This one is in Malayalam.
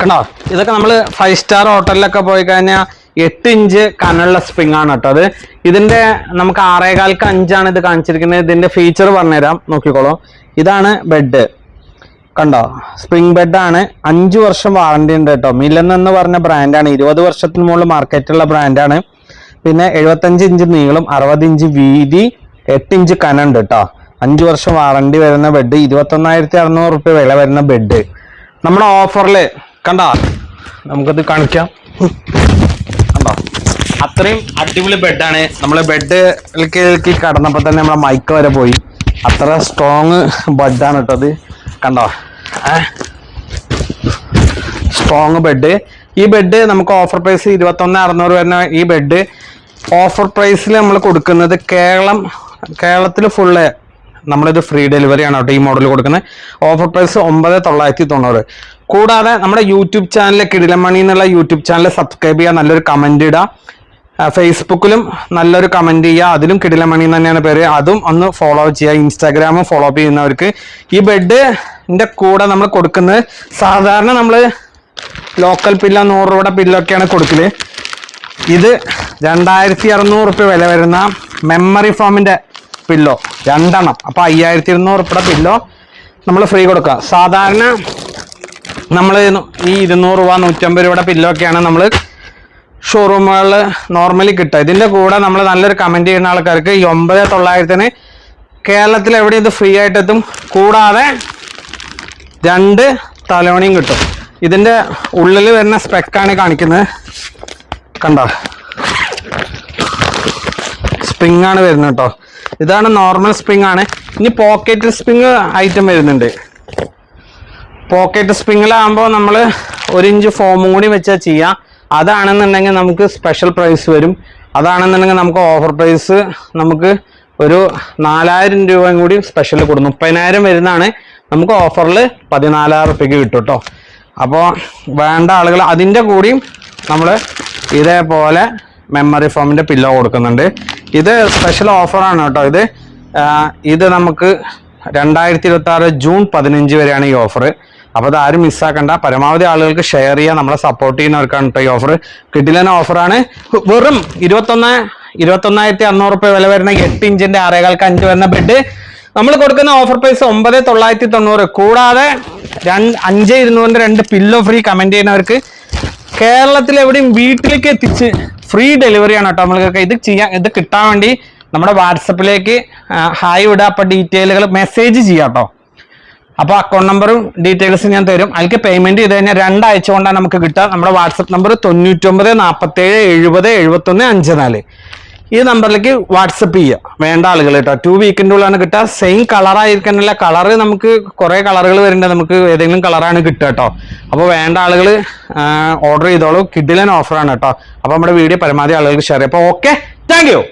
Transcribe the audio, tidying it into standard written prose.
കണ്ടോ, ഇതൊക്കെ നമ്മൾ 5 സ്റ്റാർ ഹോട്ടലിലൊക്കെ പോയി കഴിഞ്ഞാൽ 8 ഇഞ്ച് കനുള്ള സ്പ്രിംഗ് ആണ് കേട്ടോ. അത് ഇതിന്റെ നമുക്ക് 6.25 ഇത് കാണിച്ചിരിക്കുന്നത്. ഇതിന്റെ ഫീച്ചർ പറഞ്ഞുതരാം, നോക്കിക്കോളൂ. ഇതാണ് ബെഡ്, കണ്ടോ, സ്പ്രിംഗ് ബെഡാണ്. 5 വർഷം വാറണ്ടി ഉണ്ട് കേട്ടോ. മിലൻ എന്ന് പറഞ്ഞ ബ്രാൻഡാണ്, 20 വർഷത്തിന് മുകളിൽ മാർക്കറ്റുള്ള ബ്രാൻഡാണ്. പിന്നെ 75 ഇഞ്ച് നീളം, 60 ഇഞ്ച് വീതി, 8 ഇഞ്ച് കനുണ്ട് കേട്ടോ. 5 വർഷം വാറണ്ടി വരുന്ന ബെഡ്, 21,600 റുപ്യ വില വരുന്ന ബെഡ് നമ്മുടെ ഓഫറിൽ. കണ്ടോ, നമുക്കത് കാണിക്കാം. കണ്ടോ, അത്രയും അടിപൊളി ബെഡാണ്. നമ്മൾ ബെഡിലേക്ക് കടന്നപ്പോൾ തന്നെ നമ്മളെ മൈക്ക് വരെ പോയി. അത്ര സ്ട്രോങ് ബെഡാണ് കേട്ടോ അത്. കണ്ടോ, സ്ട്രോങ് ബെഡ്. ഈ ബെഡ് നമുക്ക് ഓഫർ പ്രൈസ് 21,600 വരുന്ന ഈ ബെഡ് ഓഫർ പ്രൈസിൽ നമ്മൾ കൊടുക്കുന്നത് കേരളത്തിൽ ഫുള്ള് നമ്മളിത് ഫ്രീ ഡെലിവറി ആണ് കേട്ടോ ഈ മോഡൽ കൊടുക്കുന്നത്. Offer price 9,990. കൂടാതെ നമ്മുടെ യൂട്യൂബ് ചാനൽ കിടിലമണി എന്നുള്ള യൂട്യൂബ് ചാനൽ സബ്സ്ക്രൈബ് ചെയ്യുക, നല്ലൊരു കമന്റ് ഇടുക. ഫേസ്ബുക്കിലും നല്ലൊരു കമന്റ് ചെയ്യുക, അതിലും കിടിലമണി തന്നെയാണ് പേര്, അതും ഒന്ന് ഫോളോ ചെയ്യുക. ഇൻസ്റ്റാഗ്രാമും ഫോളോ അപ്പ് ചെയ്യുന്നവർക്ക് ഈ ബെഡിന്റെ കൂടെ നമ്മൾ കൊടുക്കുന്നത്, സാധാരണ നമ്മൾ ലോക്കൽ പില്ലോ 100 രൂപയുടെ പില്ലൊക്കെയാണ് കൊടുക്കല്. ഇത് 2,600 റുപ്യ വില വരുന്ന മെമ്മറി ഫോമിന്റെ പില്ലോ 2 എണ്ണം. അപ്പൊ 5,200 റുപ്യയുടെ പില്ലോ നമ്മൾ ഫ്രീ കൊടുക്കുക. സാധാരണ നമ്മൾ ഈ 200 രൂപ 150 രൂപയുടെ പില്ലോ ഒക്കെയാണ് നമ്മൾ ഷോറൂമുകളിൽ നോർമലി കിട്ടുക. ഇതിന്റെ കൂടെ നമ്മൾ നല്ലൊരു കമന്റ് ചെയ്യുന്ന ആൾക്കാർക്ക് ഈ 9,900 കേരളത്തിൽ എവിടെ ഇത് ഫ്രീ ആയിട്ട് എത്തും. കൂടാതെ 2 തലോണിയും കിട്ടും. ഇതിന്റെ ഉള്ളിൽ വരുന്ന സ്പെക്കാണ് കാണിക്കുന്നത്. കണ്ടോ, സ്പ്രിംഗ് ആണ് വരുന്നത് കേട്ടോ. ഇതാണ് നോർമൽ സ്പ്രിംഗ് ആണ്. ഇനി പോക്കറ്റ് സ്പ്രിംഗ് ഐറ്റം വരുന്നുണ്ട്. പോക്കറ്റ് സ്പ്രിംഗിലാകുമ്പോൾ നമ്മൾ 1 ഇഞ്ച് ഫോമും കൂടി വെച്ചാൽ ചെയ്യാം. അതാണെന്നുണ്ടെങ്കിൽ നമുക്ക് സ്പെഷ്യൽ പ്രൈസ് വരും. അതാണെന്നുണ്ടെങ്കിൽ നമുക്ക് ഓഫർ പ്രൈസ് നമുക്ക് ഒരു 4,000 രൂപയും കൂടി സ്പെഷ്യൽ കൊടുക്കും. 30,000 വരുന്നതാണ്, നമുക്ക് ഓഫറിൽ 14,000 റുപ്യക്ക് കിട്ടും കേട്ടോ. അപ്പോൾ വേണ്ട ആളുകൾ അതിൻ്റെ കൂടിയും നമ്മൾ ഇതേപോലെ മെമ്മറി ഫോമിൻ്റെ പില്ലോ കൊടുക്കുന്നുണ്ട്. ഇത് സ്പെഷ്യൽ ഓഫറാണ് കേട്ടോ. ഇത് നമുക്ക് 2026 ജൂൺ 15 വരെയാണ് ഈ ഓഫർ. അപ്പോൾ അത് ആരും മിസ്സാക്കണ്ട. പരമാവധി ആളുകൾക്ക് ഷെയർ ചെയ്യുക. നമ്മളെ സപ്പോർട്ട് ചെയ്യുന്നവർക്കാണ് കേട്ടോ ഈ ഓഫർ. കിടിലൻ ഓഫറാണ്. വെറും 21,600 റുപ്യ വില വരുന്ന 8 ഇഞ്ചിന്റെ 6.25 വരുന്ന ബെഡ് നമ്മൾ കൊടുക്കുന്ന ഓഫർ പ്രൈസ് 9,990. കൂടാതെ 5,200 2 പില്ലോ ഫ്രീ കമന്റ് ചെയ്യുന്നവർക്ക് കേരളത്തിൽ എവിടെയും വീട്ടിലേക്ക് എത്തിച്ച് ഫ്രീ ഡെലിവറിയാണ് കേട്ടോ. നമ്മൾക്ക് ഇത് കിട്ടാൻ വേണ്ടി നമ്മുടെ വാട്സപ്പിലേക്ക് ഹായ് വിടുക. അപ്പോൾ ഡീറ്റെയിലുകൾ മെസ്സേജ് ചെയ്യാം കേട്ടോ. അപ്പോൾ അക്കൗണ്ട് നമ്പറും ഡീറ്റെയിൽസും ഞാൻ തരും. അതിലേക്ക് പേയ്മെന്റ് ചെയ്ത് കഴിഞ്ഞാൽ 2 ആഴ്ച കൊണ്ടാണ് നമുക്ക് കിട്ടുക. നമ്മുടെ വാട്സപ്പ് നമ്പർ 99 47 70 71 54. ഈ നമ്പറിലേക്ക് വാട്സപ്പ് ചെയ്യുക വേണ്ട ആളുകൾ കേട്ടോ. 2 വീക്കിൻ്റെ ഉള്ളിലാണ് കിട്ടുക. സെയിം കളറായിരിക്കാനുള്ള കളറ് നമുക്ക് കുറേ കളറുകൾ വരുന്നുണ്ട്. നമുക്ക് ഏതെങ്കിലും കളറാണ് കിട്ടുക കേട്ടോ. അപ്പോൾ വേണ്ട ആളുകൾ ഓർഡർ ചെയ്തോളൂ. കിടിലൻ ഓഫറാണ് കേട്ടോ. അപ്പോൾ നമ്മുടെ വീഡിയോ പരമാവധി ആളുകൾക്ക് ഷെയർ ചെയ്യാം. അപ്പോൾ ഓക്കെ, താങ്ക് യു.